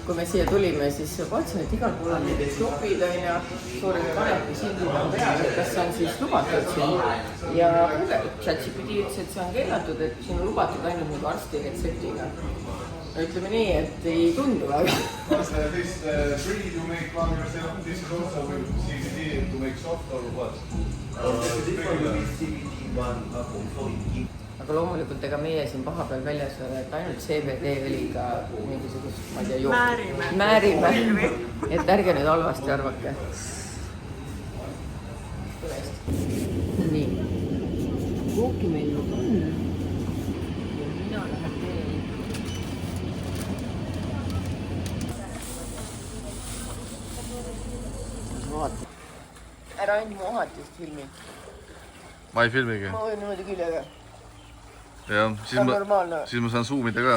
kui me siia tulime, siis vaatasin, et igal pool on mingid klubid, suured kanepisiildid on peal, et kas see on siis lubatud siin. Ja ChatGPT ütles, et see on keelatud, et siin on lubatud ainult nagu arsti retseptiga. Ütleme nii, et ei tundu väga. Aga loomulikult ega meie siin paha peal väljas ole, et ainult CBD õliga mingisugust, ma ei tea, määrime. Et ärge nüüd halvasti arvake. Nii. Kooki meil nüüd on. Mina lähen teel. Vaata. Ära ainult mu ahatist filmi. Ma ei filmigi. Ma võin niimoodi küljega. Ja, siis ma saan zoomida ka.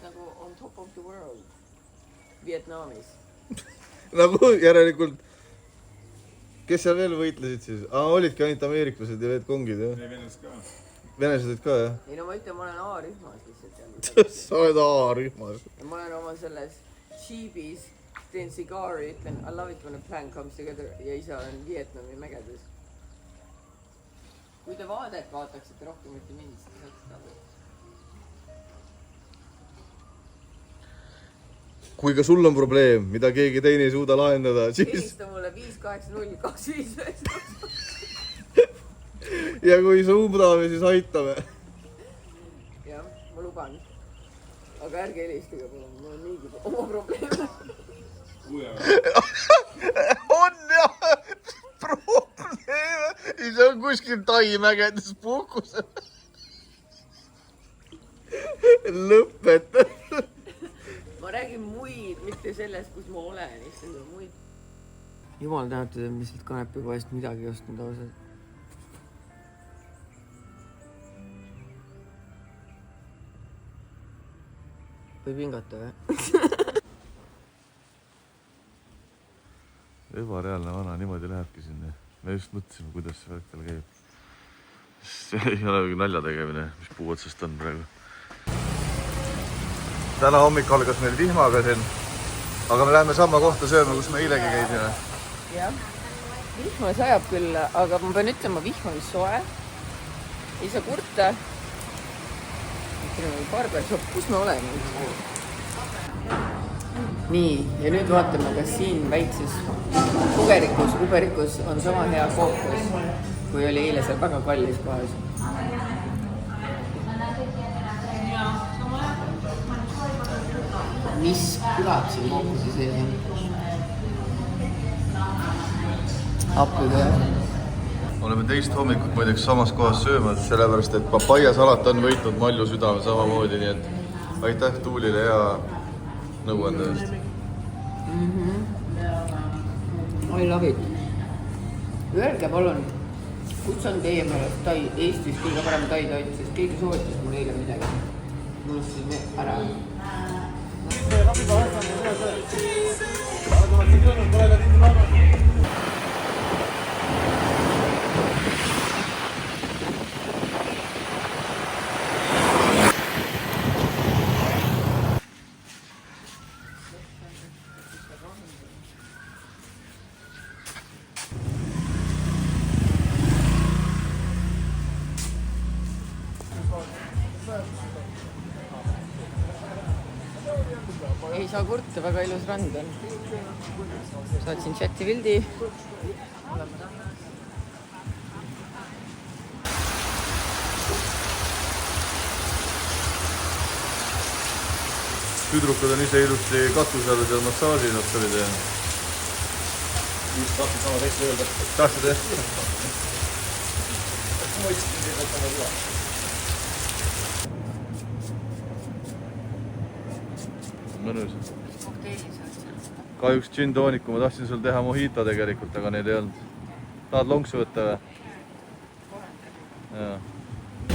Nagu on top of the world. Vietnamis. Nagu järelikult, kes seal veel võitlesid siis? Olidki ainult ameeriklased ja Vietkongid, jah? Ei, venelased ka. Venelased ka, jah? Ei, no ma ütlen, ma olen A-rühmas lihtsalt. Sa oled A-rühmas. Ma olen oma selles Jeepis, teen sigari, ütlen I love it when a plan comes together ja ise olen Vietnami mägedes. Kui te vaadet vaataksite rohkem mitte mind, siis saaks ka. Kui ka sul on probleem, mida keegi teine ei suuda lahendada, siis... Helista mulle 580-259. Ja kui suudame, siis aitame. Jah, ma luban. Aga ärge helistage, mul on niigi oma probleem. On jah! Probleeme! See on kuskil taimägedes puhkusel. Lõpeta. Ma räägin muid, mitte sellest, kus ma olen. Muid. Jumal tänatud, et me siit kanepipoest midagi ostnud ausalt. Võib hingata või? Ebareaalne vana, niimoodi lähebki sinna. Me just mõtlesime, kuidas see värk tal käib. See ei ole nalja tegemine, mis puu otsast on praegu. Täna hommik algas meil vihmaga siin, aga me läheme sama kohta sööma, kus me eilegi käisime. Jah, vihma sajab küll, aga ma pean ütlema, vihm on soe. Ei saa kurta. Barbershop, kus me oleme? Nii, ja nüüd vaatame, kas siin väikses uberikus on sama hea fookus, kui oli eile seal väga kallis kohas. Mis kurat siin fookusi sees on? Appiga jah. Oleme teist hommikut muideks samas kohas söömas, sellepärast et papaiasalat on võitnud Malju südame samamoodi, nii et aitäh Tuulile hea nõuande eest. I love it. Öelge palun, kus on teie pärast Eestis kõige parem tai-toit, sest keegi soovitas mul eile midagi. Mul siis ära. Ei saa kurta, väga ilus rand on. Saatsin chati pildi. Tüdrukud on ise ilusti katuse all seal massaaži ennast oli teha. Tahtsin sama teist öelda. Tahtsid jah? Ma ütlesin teile, et sama tula. Mõnus. Kahjuks džintooniku ma tahtsin sul teha mojito tegelikult, aga neil ei olnud. Tahad lonksu võtta või?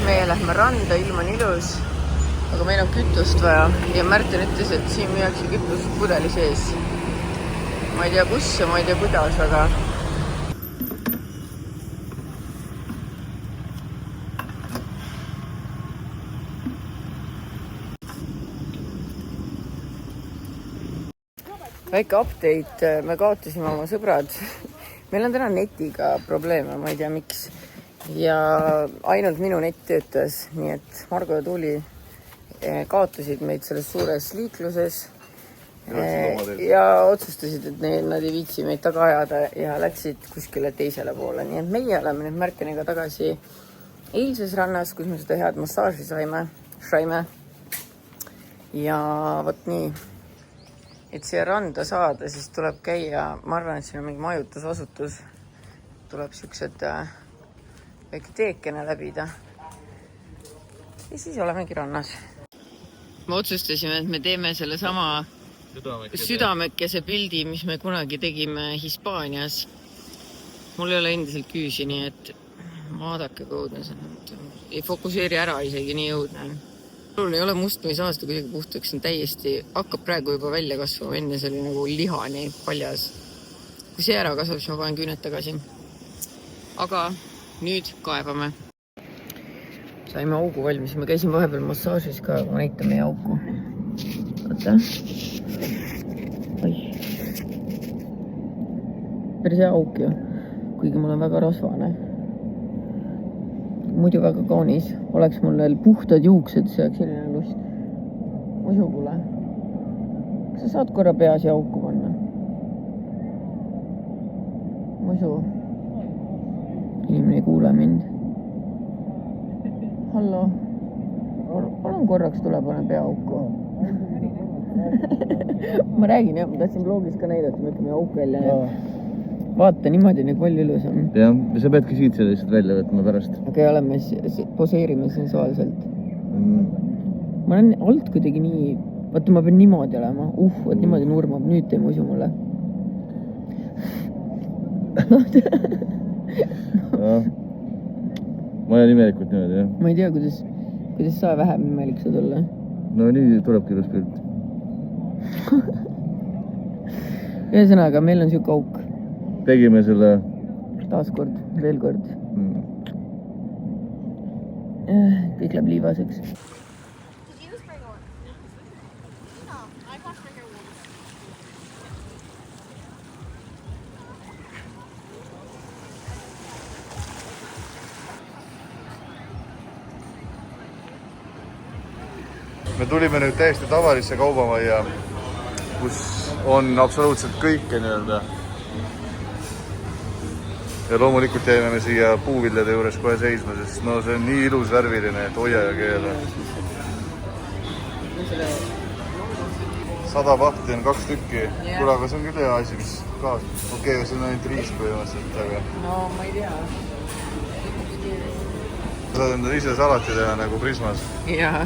Meie lähme randa, ilm on ilus, aga meil on kütust vaja ja Märten ütles, et siin müüakse kütust pudeli sees. Ma ei tea kus ja ma ei tea kuidas, aga väike update, me kaotasime oma sõbrad. Meil on täna netiga probleeme, ma ei tea miks. Ja ainult minu net töötas, nii et Margo ja Tuuli kaotasid meid selles suures liikluses ja otsustasid, et nad ei viitsi meid taga ajada ja läksid kuskile teisele poole. Nii et meie oleme nüüd Märteniga tagasi eilses rannas, kus me seda head massaaži saime. Ja võt nii, et siia randa saada, siis tuleb käia, ma arvan, et siin on mingi majutusasutus, tuleb siuksed väike teekene läbida ja siis olemegi rannas. Me otsustasime, et me teeme selle sama südamekese pildi, mis me kunagi tegime Hispaanias. Mul ei ole endiselt küüsi, nii et vaadake, kui õudne see on. Ei fokuseeri ära isegi nii õudne. Mul ei ole must, ma ei saa seda kuidagi puhtaks, see on täiesti, hakkab praegu juba välja kasvama, enne see oli nagu lihani paljas. Kui see ära kasvab, siis ma panen küüned tagasi. Aga nüüd kaevame. Saime augu valmis, ma käisin vahepeal massaažis ka, ma näitan meie auku. Vaata. Päris hea auk ju, kuigi mul on väga rasvane. Muidu väga kaunis. Oleks mul veel puhtad juuksed, see oleks selline lust. Muidu pole. Kas sa saad korra peas ja auku panna? Muidu. Inimene ei kuule mind. Hallo. Palun korraks tule pane pea auku. Ma räägin jah, ma tahtsin vlogis ka näidata, ma ütlen meie auk välja. Vaata, niimoodi on palju ilusam. Jah, sa peadki siit seda lihtsalt välja võtma pärast. Aga oleme, poseerime sensuaalselt. Ma olen alt kuidagi nii, vaata ma pean niimoodi olema. Vaat niimoodi nurmab, nüüd tee muidu mulle. Ma olen imelikult niimoodi, jah. Ma ei tea, kuidas sa vähem imelik saad olla. No nii tulebki ilus pilt. Ühesõnaga, meil on siuke auk. Tegime selle... Taaskord, veel kord. Kõik läheb liivaseks. Me tulime nüüd täiesti tavalisse kaubamajja, kus on absoluutselt kõike nii-öelda. Ja loomulikult jäime me siia puuviljade juures kohe seisma, sest no see on nii ilus värviline, et hoia ja keele. 100 pahti on 2 tükki. Kuule, aga see on küll hea asi, mis kaas. Okei, see on ainult riis põhimõtteliselt, aga... No, ma ei tea. Saad enda ise salati teha nagu Prismas. Jaa.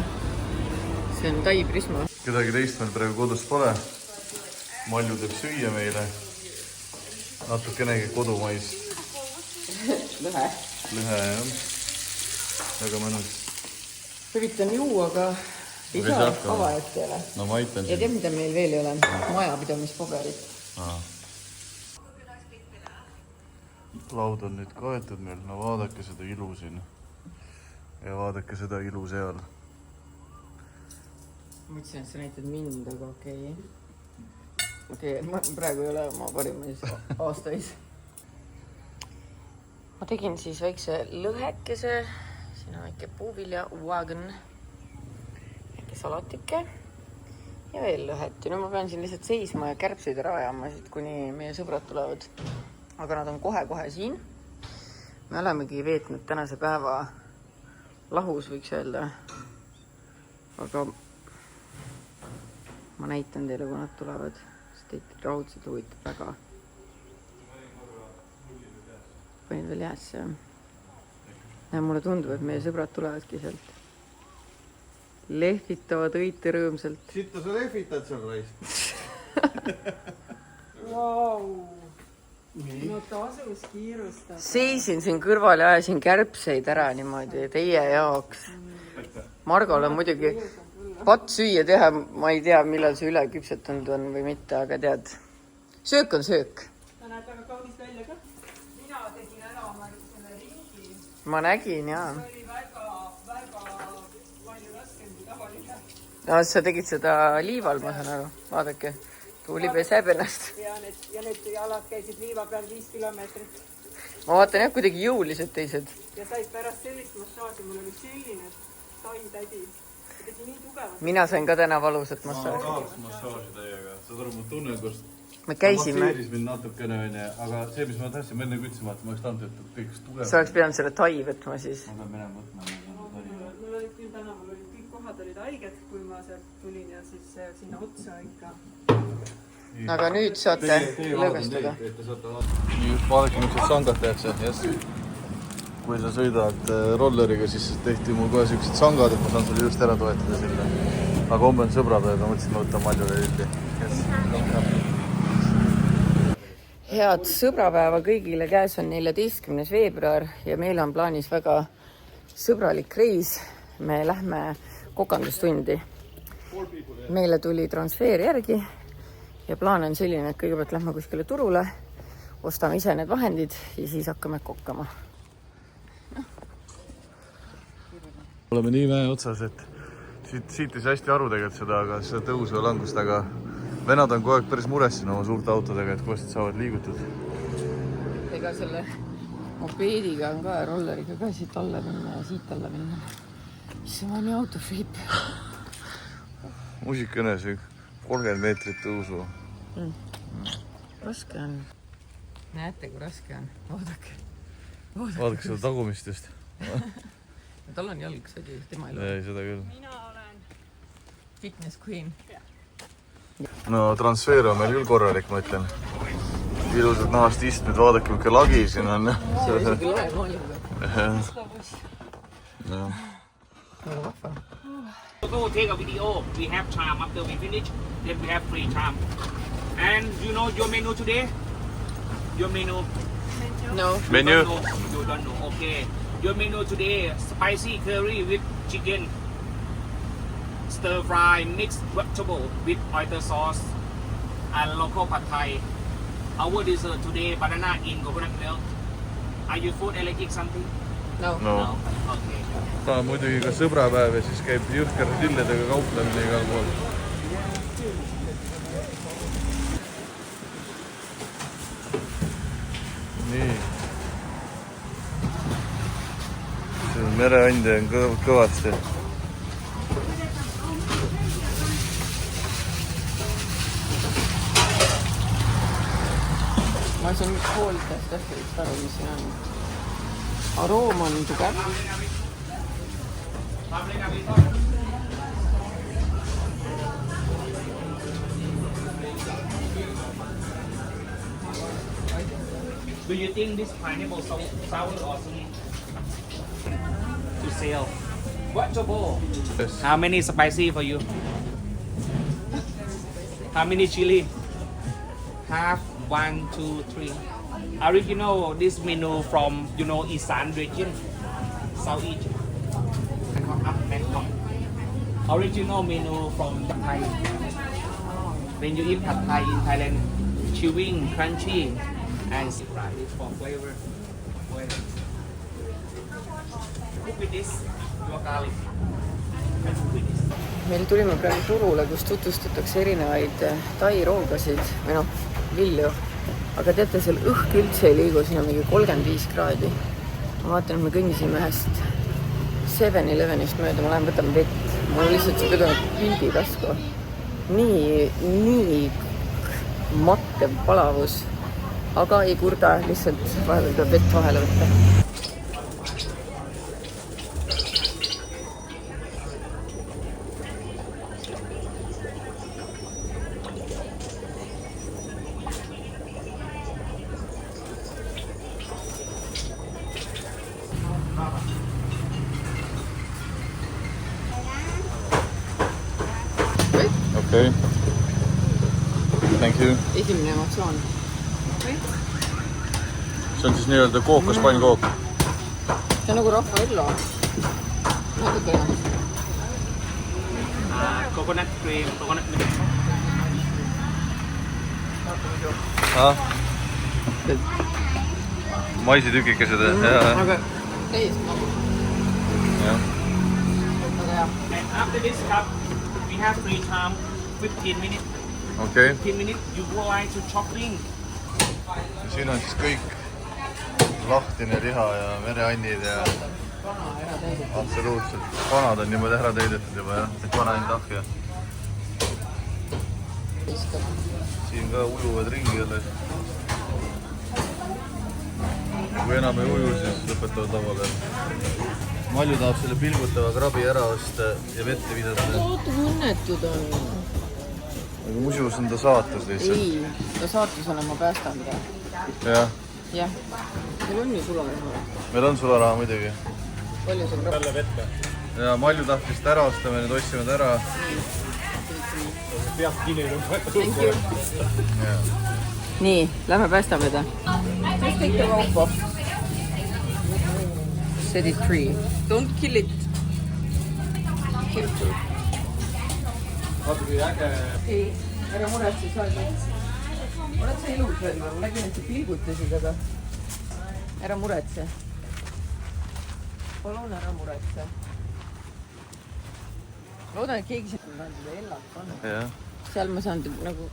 See on Tai Prisma. Kedagi teist meil praegu kodus pole. Malju teeb süüa meile. Natukenegi kodumais. Lõhe. Lõhe, jah. Väga mõnus. Üritan juua, aga ei saa avajat teile. No ma aitan ja tead, mida meil veel ei ole? Majapidamispaberit. Laud on nüüd kaetud meil. No vaadake seda ilu siin. Ja vaadake seda ilu seal. Mõtlesin, et sa näitad mind, aga okei. Okei, ma praegu ei ole oma parimais aastais. Ma tegin siis väikse lõhekese. Siin on väike puuvilja wagon. Väike salatike. Ja veel lõhet. Ja nüüd ma pean siin lihtsalt seisma ja kärbseid ära ajama, kuni meie sõbrad tulevad. Aga nad on kohe-kohe siin. Me olemegi veetnud tänase päeva lahus, võiks öelda. Aga ma näitan teile, kui nad tulevad, sest teid raudselt huvitab väga. Panin veel jäässe. Ja mulle tundub, et meie sõbrad tulevadki sealt. Lehvitavad õite rõõmsalt. Sitta sa lehvitad seal raist? Wow. No tasus kiirustab. Seisin siin kõrval ja ajasin kärbseid ära niimoodi teie jaoks. Margol on muidugi patt süüa teha, ma ei tea, millal see üle küpsetanud on või mitte, aga tead, söök on söök. Ta näed väga kaunis välja ka. Mina tegin ära oma selle ringi. Ma nägin, jaa. See oli väga palju raskem kui tavaline. No, sa tegid seda liival, ma saan aru. Vaadake, Tuuli peseb ennast. Ja need jalad käisid liiva peal 5 kilomeetrit. Ma vaatan jah, kuidagi jõulised teised. Ja said pärast sellist massaaži, mul oli selline tai-tädi. Ja tegi nii tugevalt. Mina sain ka täna valusat massaaži. tahaks massaaži täiega. Saad aru, ma tunnen, kus Me käisime. masseeris mind natukene, aga see, mis ma tahtsin, ma enne kütsin, vaata, ma oleks tahtnud, et kõik tugev. Sa oleks pidanud selle tai võtma siis. Ma pean minema võtma. Mul olid küll täna, kõik kohad olid haiged, kui ma sealt tulin ja siis sinna otsa ikka. Aga nüüd saate lõõgastada. Nii, vaadake, miks sangad tehakse. Yes. Kui sa sõidad rolleriga, siis tehti mul kohe sellised sangad, et ma saan sulle just ära toetada sinna. Aga homme on sõbrapäev ja mõtlesin, ma võtan Maljule hildi. Yes. Head sõbrapäeva kõigile, käes on 14. veebruar ja meil on plaanis väga sõbralik reis. Me lähme kokandustundi. Meile tuli transfer järgi ja plaan on selline, et kõigepealt lähme kuskile turule, ostame ise need vahendid ja siis hakkame kokkama. Oleme nii mäe otsas, et siit ei saa hästi aru tegelikult seda, aga seda tõusu ja langust, aga venad on kogu aeg päris mures siin oma suurte autodega, et koosted saavad liigutud. Ega selle mopeediga on ka, rolleriga ka siit alla minna ja siit alla minna. See on nii autofriip. Muusikõnes 30 meetrit tõusu. Raske on. Näete, kui raske on. Vaadake. Vaadake seda tagumist just. Tal on jalg sõdi, tema elu. Ei, seda küll. Mina olen Fitness queen. No transfer on meil küll korralik, ma ütlen. Ilusad nahast istmed, vaadake, milline lagi siin on. See on isegi loe maaliga. Väga vahva. Go take a video. We have time after we finish. Then we have free time. And you know your menu today? Your menu? No. Menu? You don't know. Okay. Your menu today: spicy curry with chicken, stir fry mixed vegetable with oyster sauce, and local pad thai. Our dessert today: banana in coconut milk. Are you food allergic something? No. No. Okay. Ta on muidugi ka sõbrapäev ja siis käib jõhker lilledega kauplemine igal pool. Nii. See mereande on kõvasti. Ma siin pooltest tähtelist aru, mis siin on. Aroom on tugev. Do you think this pineapple sour or sweet? To sell. Vegetable. Yes. How many spicy for you? How many chili? Half, 1, 2, 3. Original this menu from Isan region, Southeast. Bangkok. Original menu from Thai. When you eat pad thai in Thailand, chewing, crunchy, and right for flavor. Cook with this, your garlic. And cook with this. Meil tulime praegu turule, kus tutvustatakse erinevaid tai-roogasid või vilju. Aga teate, seal õhk üldse ei liigu, siin on mingi 35 kraadi. Ma vaatan, et me kõnnisime ühest 7-Elevenist mööda, ma lähen võtan vett. Mul lihtsalt see pidanud pildi tasku. Nii mattev palavus. Aga ei kurda, lihtsalt vahepeal peab vett vahele võtta. Okay. Thank you. Esimene emotsioon. See on siis nii-öelda kookas pannkook. See on nagu Raffaello. Natukene. Coconut cream, coconut milk. Maisitükikesed. Aga täiesti nagu. Jah. Aga jah. And after this cup, we have free time, 15 minutes. okei okay. 10 minutes, you go like to shopping. Siin on siis kõik lahtine liha ja mereannid ja absoluutselt. Kanad on niimoodi ära teidetud juba jah, et vanainn tahja. Siin ka ujuvad ringi alles. Kui enam ei uju, siis lõpetavad lava peal. Malju tahab selle pilgutava krabi ära osta ja vette visata. Oota, kui õnnetud on. Aga musus on ta saatus lihtsalt. Ei, ta saatusena ma päästan teda. Jah, Jah, meil on ju sularaha. meil on sularaha muidugi. Palju see krabi? Ja Malju tahtis ta ära osta, me nüüd ostsime ta ära. Thank you. Nii, lähme päästame ta. Just take the rope off. Set it free. Don't kill it. Careful. Ei, ära muretse, sa oled sa ilus veel, ma nägin, et sa pilgutasid, aga ära muretse. Palun ära muretse. Loodan, et keegi seda Ellat pannud. Jah. Seal ma saan nagu...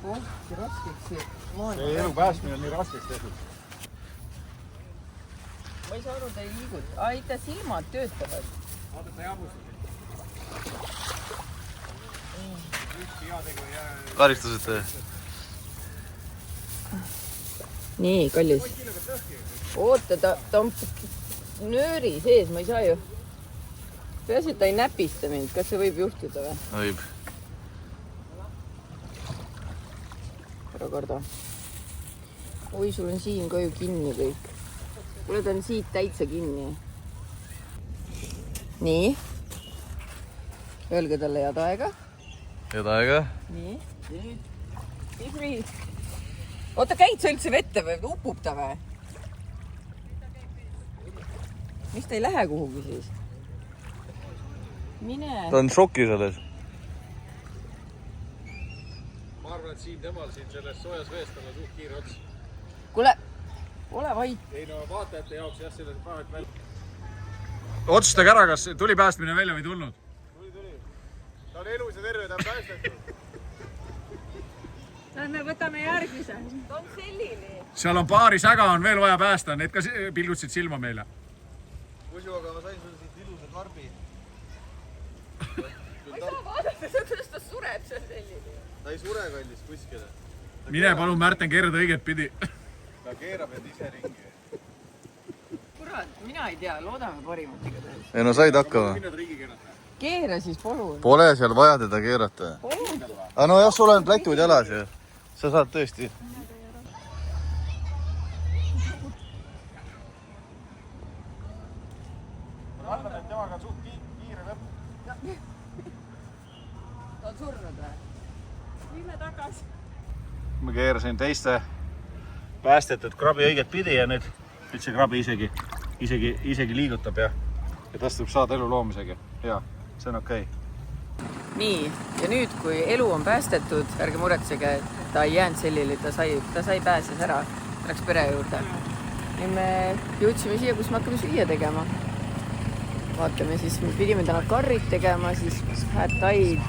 Oh, see raskeks see. Ei elu päästmine on nii raskeks tehtud. Ma ei saa aru, ta ei liiguta. Ai, ta silmad töötavad. Vaata, ta jabusid. Karistasite? Nii, kallis. Oota, ta on nööri sees, ma ei saa ju. Peaasi, et ta ei näpista mind. Kas see võib juhtuda või? Võib. Ära karda. Oi, sul on siin ka ju kinni kõik. Kuule, ta on siit täitsa kinni. Nii. Öelge talle head aega. Head aega. Nii. Be free. Oota, käid sa üldse vette või? Upub ta või? Miks ta ei lähe kuhugi siis? Mine. Ta on šokis alles. Ma arvan, et siin temal siin selles soojas veest on suht kiire ots. Kuule, ole vait. Ei no vaatajate jaoks jah, selle päevad välja. Otsustage ära, kas tuli päästmine välja või tulnud? Tuli. Ta on elus ja terve, ta on päästetud. Lähme võtame järgmise. Ta on selline. Seal on paari säga on veel vaja päästa, need ka pilgutasid silma meile. Muidu, aga ma sain sulle siit ilusa karbi. Ma ei saa vaadata, kuidas ta sureb, see on selline. Ta ei sure kallis kuskile. Mine palun, Märten, keerada õiget pidi. Ta keerab end ise ringi. Kurat, mina ei tea, loodame parimat igatahes. Ei no said hakkama. Keera siis, palun. Pole seal vaja teda keerata. Palun. Aga no jah, sul on plätud jalas ja sa saad tõesti. Ma arvan, et temaga on suht kiire lõpp. Ta on surnud või? Viime tagasi. Ma keerasin teiste päästetud krabi õiget pidi ja nüüd see krabi isegi liigutab ja tast võib saada elu loomisega. Ja, see on okei. Nii, ja nüüd, kui elu on päästetud, ärge muretsege, ta ei jäänud sellile, ta sai pääses ära, ta läks pere juurde. Nüüd me jõudsime siia, kus me hakkame süüa tegema. Vaatame siis, me pidime täna karrid tegema, siis hätaid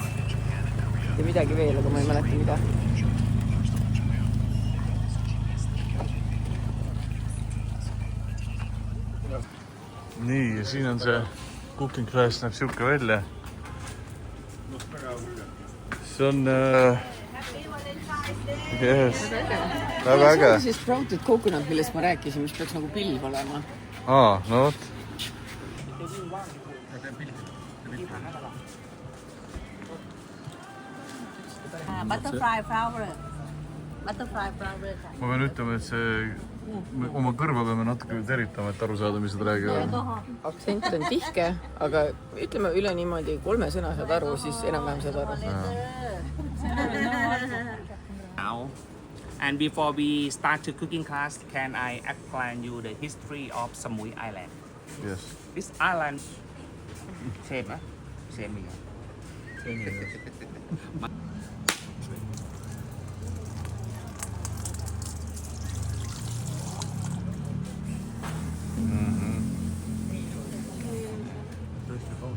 ja midagi veel, aga ma ei mäleta mida. Nii, ja siin on see cooking class, näeb siuke välja. See on... Yes. Väga äge. See on siis sprouted coconut, millest ma rääkisin, mis peaks nagu pilv olema. No vot. Butterfly flower. Butterfly flower. Ma pean ütlema, et see... Oma kõrva peame natuke teritama, et aru saada, mis nad räägivad. Aktsent on tihke, aga ütleme üle niimoodi 3 sõna saad aru, siis enam-vähem saad aru. Now, and before we start the cooking class, can I explain you the history of Samui Island? Yes. This island, same, huh? Same here. Same here.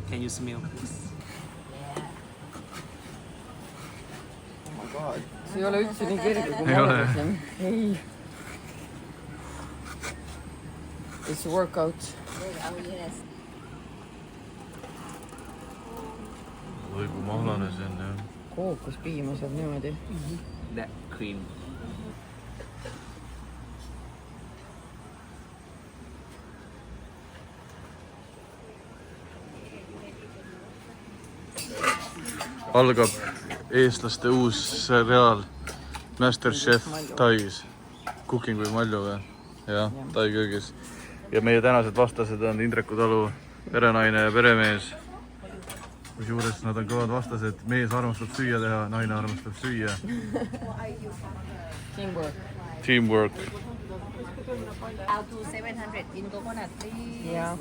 Can you you smell this? see ei ole üldse nii kerge kui Ei ma ole. arvasin. Ei. It's a workout. Oh, yes. oi kui mahlane see on jah. Kookospiima saab niimoodi. That cream. Algab eestlaste uus seriaal MasterChef Tais. Cooking with Malju või? Jah, Tai köögis. Ja meie tänased vastased on Indreku Talu perenaine ja peremees. Kusjuures nad on kõvad vastased. Mees armastab süüa teha, naine armastab süüa. Teamwork. Teamwork. How to 700 in coconut, please. Ja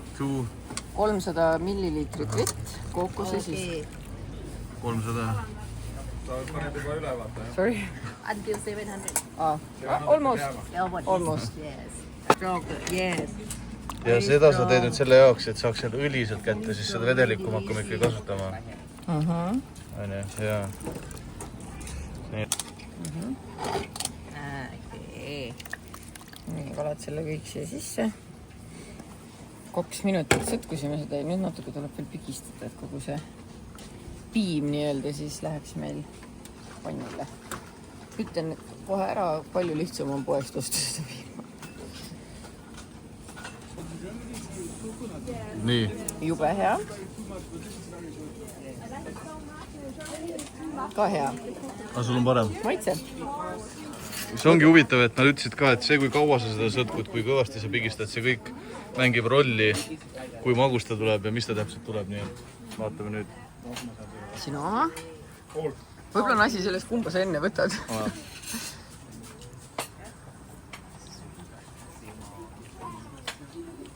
300 milliliitrit vett, kookose siis. 300. Sorry. Until 700. Almost. Almost. Yes. Chocolate, yes. Ja seda sa teed nüüd selle jaoks, et saaks seda õli sealt kätte, siis seda vedelikku me hakkame ikkagi kasutama. Aine, jaa. Okay. Nii, valad selle kõik siia sisse. 2 minutit sõtkusime seda ja nüüd natuke tuleb veel pigistada, et kogu see piim nii-öelda siis läheks meil pannile. Ütlen kohe ära, palju lihtsam on poest osta seda piima. Nii. Jube hea. Ka hea. Aga sul on parem? Maitse. See ongi huvitav, et nad ütlesid ka, et see, kui kaua sa seda sõtkud, kui kõvasti sa pigistad, see kõik mängib rolli, kui magus ta tuleb ja mis ta täpselt tuleb. Nii et vaatame nüüd. Sinu oma. Võib-olla on asi sellest, kumba sa enne võtad.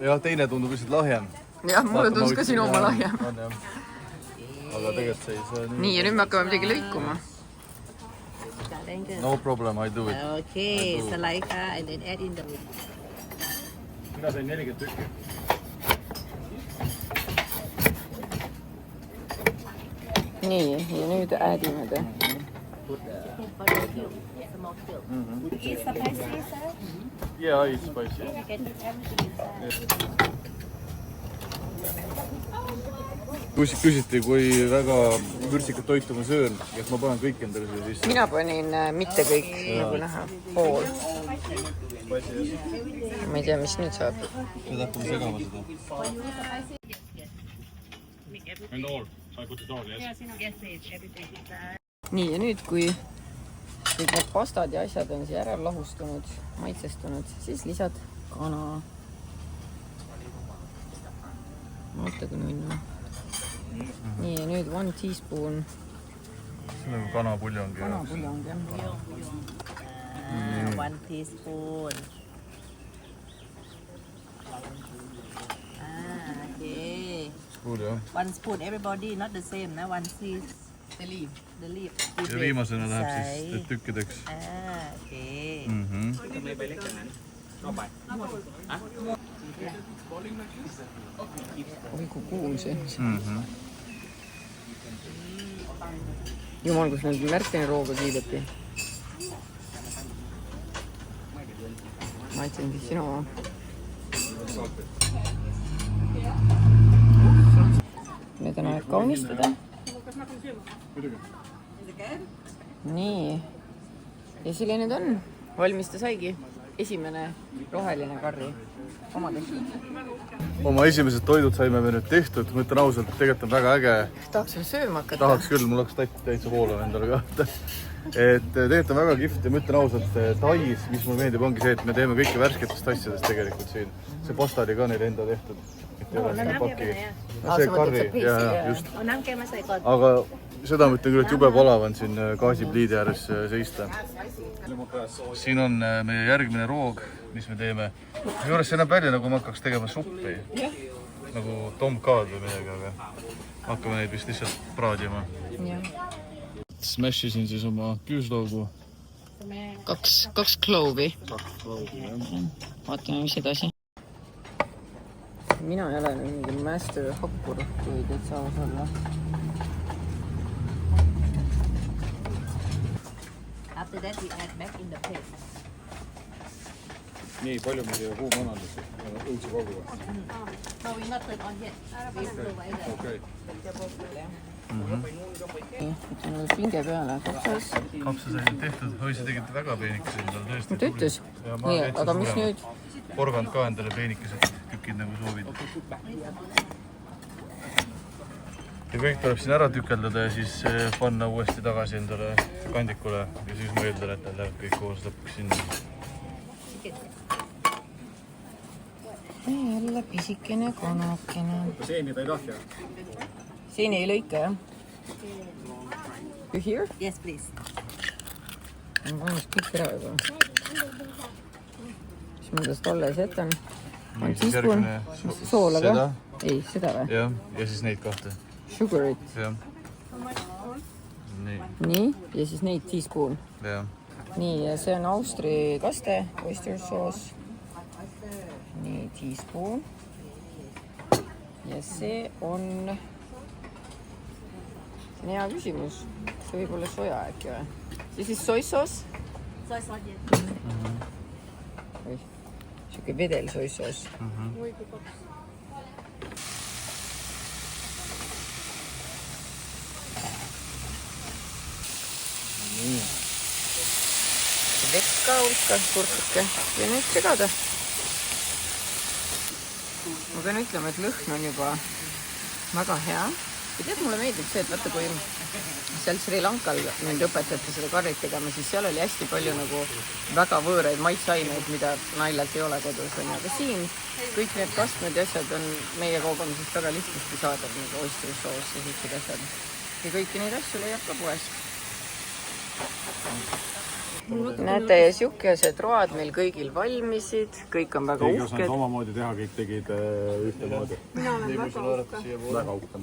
Ja teine tundub lihtsalt lahjem. Jah, mulle tundus ka sinu oma lahjem. Aga tegelikult see ei saa nii. Nii, ja nüüd me hakkame midagi lõikuma. No problem, I do it. Okay, salika and then add in the Mina sain 40 tükki. Nii, ja nüüd äädime ta. Is spicy, sir? Yeah, it's spicy. You can eat everything inside. Küsiti, kui väga vürtsikat toitu ma söön, et ma panen kõik endale siia sisse. Mina panin mitte kõik, nagu näha, pool. Ma ei tea, mis nüüd saab. Nüüd hakkame segama seda. And all. I put it all, yes? Yes, please. Everything inside. Nii, ja nüüd, kui kõik need pastad ja asjad on siia ära lahustunud, maitsestunud, siis lisad kana. Oota, kui nunnu. Nii, ja nüüd 1 teaspoon See on nagu kanapuljongi. kanapuljong, jah. 1 teaspoon. Okay. Cool, jah. 1 spoon. Everybody not the same, no? 1 teaspoon. The leaf. Ja viimasena läheb siis tükkideks. Okay. May balik ka na. No, bye. Oi, kui kuul see on. Jumal, kus nüüd märkini rooga kiideti. Ma ütlen siis sinu oma. Nüüd on aeg kaunistada. Nii. Ja selline nüüd on. Valmis ta saigi. Esimene roheline karri. Oma tehtud. Oma esimesed toidud saime me nüüd tehtud. Ma ütlen ausalt, et tegelikult on väga äge. Tahaks veel sööma hakata. Tahaks küll, mul oleks täitsa voolav endale ka. Et tegelikult on väga kihvt ja ma ütlen ausalt, Tais, mis mulle meeldib, ongi see, et me teeme kõike värsketest asjadest tegelikult siin. See pasta oli ka neil enda tehtud. Et ei ole seda paki. See karri, just. Aga seda ma ütlen küll, et jube palav on siin gaasipliidi ääres seista. Siin on meie järgmine roog, mis me teeme. Juures see näeb välja, nagu ma hakkaks tegema suppi. Nagu tomkaad või midagi, aga hakkame neid vist lihtsalt praadima. Smashisin siis oma küüslaugu. 2 kloovi. Vaatame, mis edasi. mina ei ole mingi master hakkur, kui teid saavad olla. After that, we add back in the plate. nii palju me siia kuumanalisi õudse kogu. No, we not turn on yet. We provide that. Okei. Pinge peale, kapsas. Kapsas olid tehtud, oi sa tegid väga peenikesed endale tõesti. Ta ütles? Nii, aga mis nüüd? Porgand ka endale peenikesed tükid nagu soovid. Ja kõik tuleb siin ära tükeldada ja siis panna uuesti tagasi endale kandikule ja siis ma eeldan, et nad läheb kõik koos lõpuks sinna. Jälle pisikene konukene. Seeni ta ei tahja. Seeni ei lõika, jah? You here? Yes, please. Ma pannes kõik ära juba. Siis ma tast alles jätan. On teaspoon soola ka? Ei, seda või? Jah, ja siis neid kahte. Sugarit. Jah. Nii. Nii, ja siis neid teaspoon. Jah. Nii, ja see on Austri kaste, oyster sauce. Nii, teaspoon. Ja see on... See on hea küsimus. See võib olla soja äkki või? See siis soy sauce? Soy sauce, yes. Või, siuke vedel soy sauce. Vett ka hulkas kurtsuke ja nüüd segada. Ma pean ütlema, et lõhn on juba väga hea. Ja tead, mulle meeldib see, et vaata, kui seal Sri Lankal mind õpetati seda karrit tegema, siis seal oli hästi palju nagu väga võõraid maitseaineid, mida naljalt ei ole kodus. Aga siin kõik need kastmed ja asjad on meie kaubamisest väga lihtsasti saada, nagu oyster sauce ja siuksed asjad. Ja kõiki neid asju leiab ka poest. Näete, ja siukesed road meil kõigil valmisid, kõik on väga Keegi uhked. osanud omamoodi teha, kõik tegid ühtemoodi. Mina olen väga uhke. Väga uhke.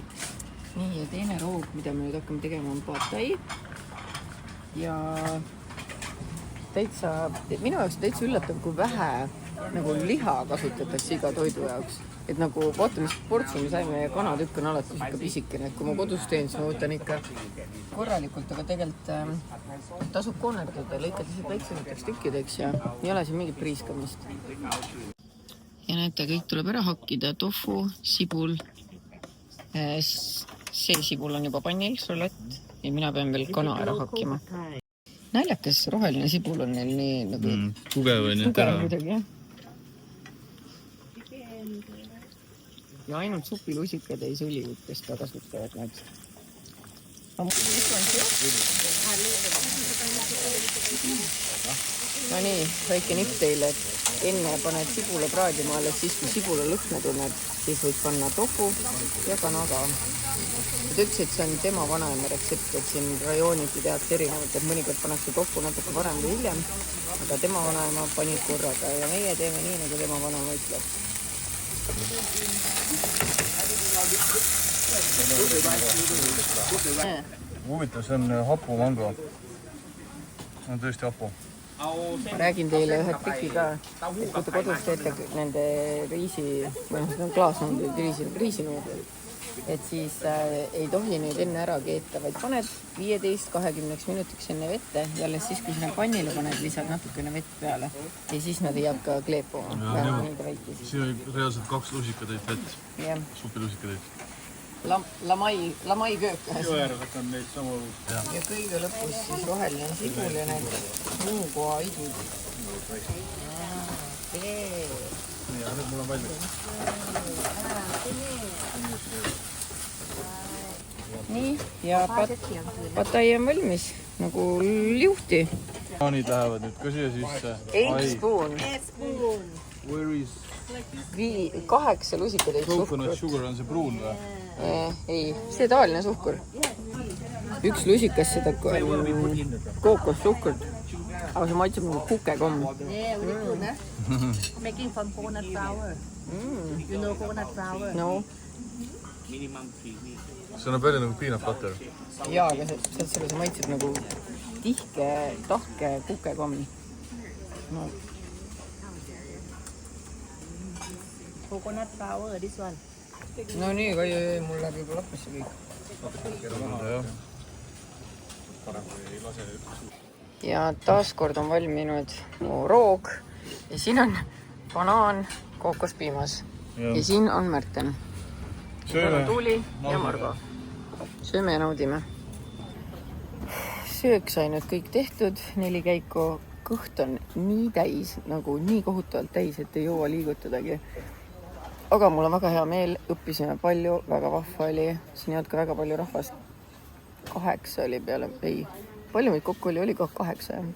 Nii, ja teine roog, mida me nüüd hakkame tegema, on pad thai. Ja täitsa, minu jaoks on täitsa üllatav, kui vähe nagu liha kasutatakse iga toidu jaoks. Et nagu vaata, mis portsu me saime ja kanatükk on alati ikka pisikene. Et kui ma kodus teen, siis ma võtan ikka korralikult, aga tegelikult tasub koonerdada ja lõikad lihtsalt väiksemateks tükkideks ja ei ole siin mingit priiskamist. Ja näete, kõik tuleb ära hakkida. Tofu, sibul. See sibul on juba pannil, solett. Ja mina pean veel kana ära hakkima. Näljakas roheline sibul on neil nii nagu... Tugev on ju terav. Muidugi, jah. Ja ainult supilusikad ei sõliud, kes ka kasutavad need. No nii, väike nipp teile, et enne paned sibula praadima alles siis, kui sibula lõhna tunned, siis võid panna tofu ja kana ka. Ta ütles, et see on tema vanaema retsept, et siin rajooniti tehakse erinevat, et mõnikord pannakse tofu natuke varem või hiljem, aga tema vanaema panid korraga ja meie teeme nii, nagu tema vanaema ütleb. Huvitav, see on hapu mango. See on tõesti hapu. Ma räägin teile ühe triki ka, et kui te kodus teete nende riisi, või see on klaasnuudlid, riisinuudlid, et siis ei tohi neid enne ära keeta, vaid paned 15-20 minutiks enne vette ja alles siis, kui sinna pannile paned, lisad natukene vett peale ja siis nad ei hakka kleepuma. Siin oli reaalselt 2 lusikatäit vett, supilusikatäit. Lamai köök. Jõeärselt on neid samu... Ja kõige lõpus siis roheline sibul ja need muukoa idud. Nii, aga nüüd mul on valmis. Nii, ja patai on valmis, nagu liuhti. Kaanid lähevad nüüd ka siia sisse. 8 spoon. Where is 8 lusikatäit coconut suhkrut. sugar, on see pruun või? Ei, see tavaline suhkur. 1 lusikas seda kookossuhkurt. Aga see maitseb nagu kukekomm. Yeah, really good, huh? Making from coconut flour. You know coconut flour? No, See näeb välja nagu peanut butter. jaa, aga selles maitseb nagu tihke, tahke kukekomm. No. Coconut flower, this one. no nii, oi, mul läheb juba lappesse kõik. Ja taaskord on valminud mu roog ja siin on banaan kookospiimas ja siin on Märten. sööme. Tuuli ja Margo. Sööme ja naudime. Söök sai nüüd kõik tehtud, 4 käiku. Kõht on nii täis, nagu nii kohutavalt täis, et ei jõua liigutadagi. Aga mul on väga hea meel, õppisime palju, väga vahva oli. Siin ei olnud ka väga palju rahvast. 8 oli peale, ei. Palju meid kokku oli ka 8.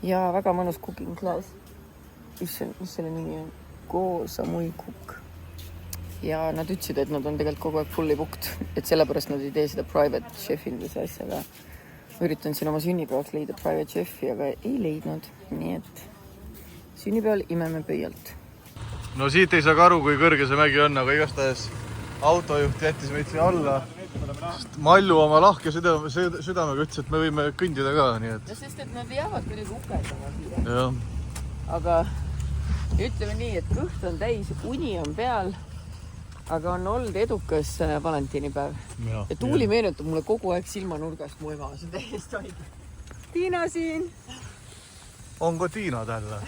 Ja väga mõnus cooking class. Mis selle nimi on? Go Samui Cook. Ja nad ütlesid, et nad on tegelikult kogu aeg fully booked, et sellepärast nad ei tee seda private chef'induse asjaga. Üritan siin oma sünnipäevaks leida private chef'i, aga ei leidnud. Nii et sünnipäeval imeme pöialt. No siit ei saa ka aru, kui kõrge see mägi on, aga igastahes autojuht jättis meid siia alla. Mallu oma lahke südamega ütles, et me võime kõndida ka, nii et... No sest, et nad jäävad kuidagi ukerdama. Jah. Aga ütleme nii, et kõht on täis, uni on peal, aga on olnud edukas valentinipäev. Ja Tuuli meenutab mulle kogu aeg silmanurgast mu ema, see on täiesti õige. Tiina siin! Onko Tiina tällä?